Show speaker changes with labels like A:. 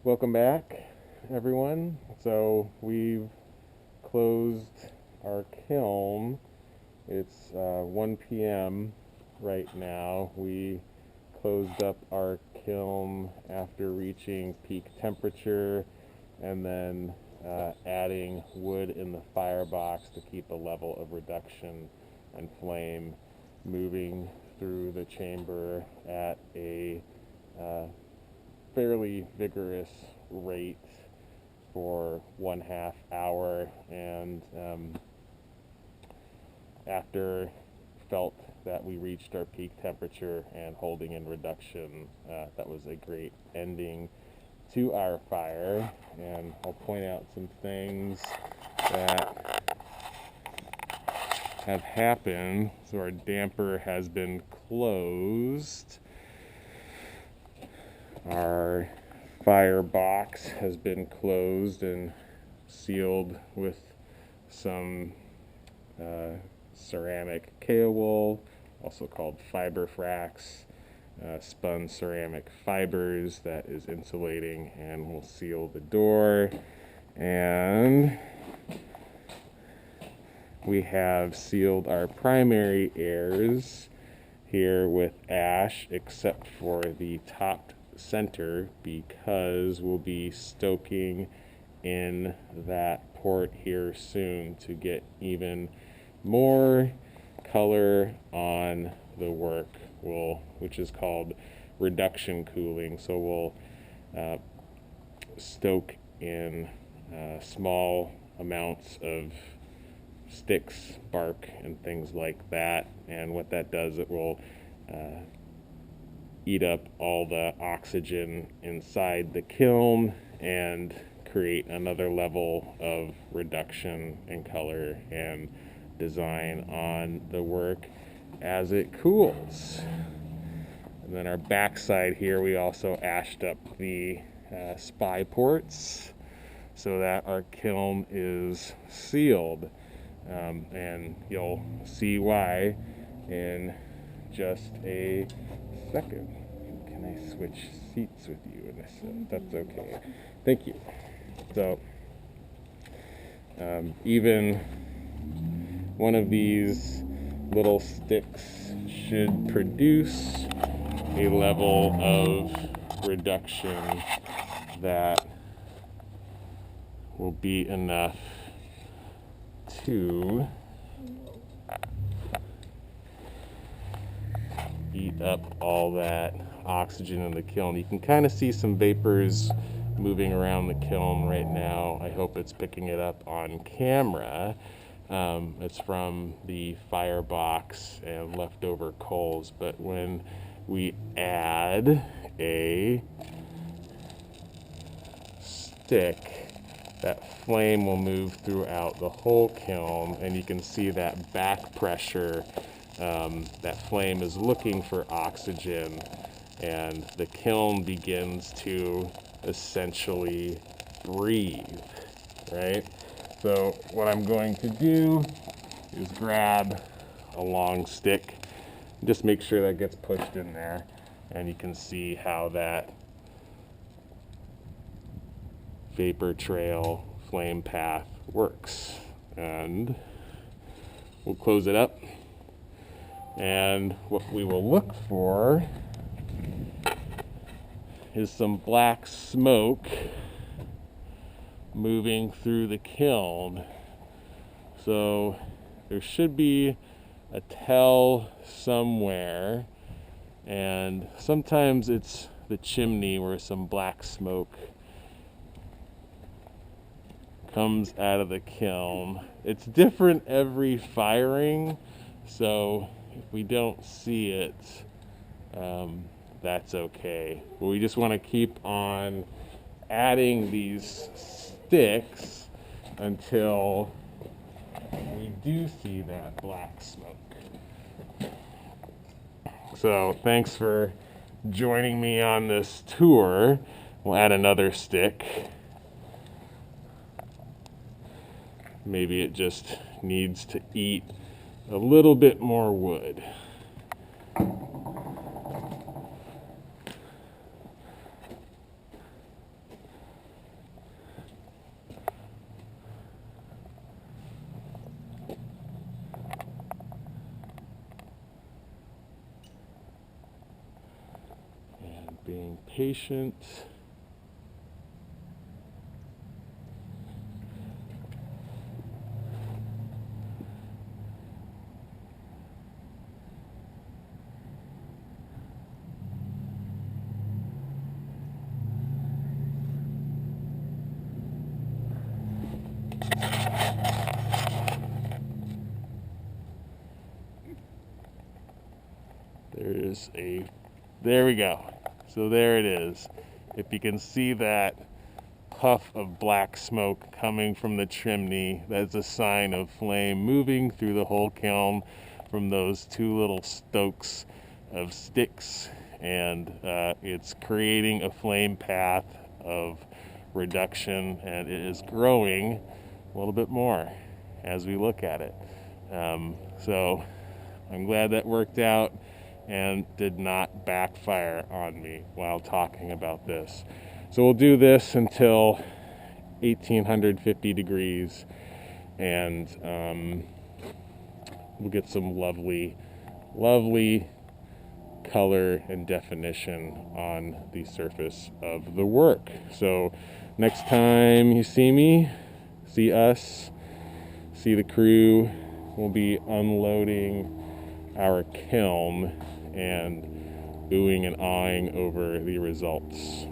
A: Welcome back, everyone. So we've closed our kiln. It's 1 p.m. right now. We closed up our kiln after reaching peak temperature and then adding wood in the firebox to keep a level of reduction and flame moving through the chamber at a fairly vigorous rate for 1/2 hour, and after felt that we reached our peak temperature and holding in reduction, that was a great ending to our fire. And I'll point out some things that have happened. So our damper has been closed. Our firebox has been closed and sealed with some ceramic K-wool, also called Fiberfrax, spun ceramic fibers that is insulating and will seal the door. And we have sealed our primary airs here with ash, except for the top center, because we'll be stoking in that port here soon to get even more color on the work, which is called reduction cooling. So we'll stoke in small amounts of sticks, bark, and things like that. And what that does, it will eat up all the oxygen inside the kiln and create another level of reduction in color and design on the work as it cools. And then our backside here, we also ashed up the spy ports so that our kiln is sealed. And you'll see why in just a second. Can I switch seats with you in this? That's okay. Thank you. So, even one of these little sticks should produce a level of reduction that will be enough to eat up all that oxygen in the kiln. You can kind of see some vapors moving around the kiln right now. I hope it's picking it up on camera. It's from the firebox and leftover coals, but when we add a stick, that flame will move throughout the whole kiln, and you can see that back pressure. That flame is looking for oxygen, and the kiln begins to essentially breathe, right? So what I'm going to do is grab a long stick, just make sure that gets pushed in there, and you can see how that vapor trail flame path works. And we'll close it up. And what we will look for is some black smoke moving through the kiln. So there should be a tell somewhere, and sometimes it's the chimney where some black smoke comes out of the kiln. It's different every firing, so if we don't see it, that's okay. But we just want to keep on adding these sticks until we do see that black smoke. So thanks for joining me on this tour. We'll add another stick. Maybe it just needs to eat a little bit more wood. being patient. There we go. So there it is. If you can see that puff of black smoke coming from the chimney, that's a sign of flame moving through the whole kiln from those two little stokes of sticks, and it's creating a flame path of reduction, and it is growing a little bit more as we look at it. So I'm glad that worked out and did not backfire on me while talking about this. So we'll do this until 1850 degrees, and we'll get some lovely color and definition on the surface of the work. So next time you see us, see the crew, we'll be unloading our kiln and oohing and awing over the results.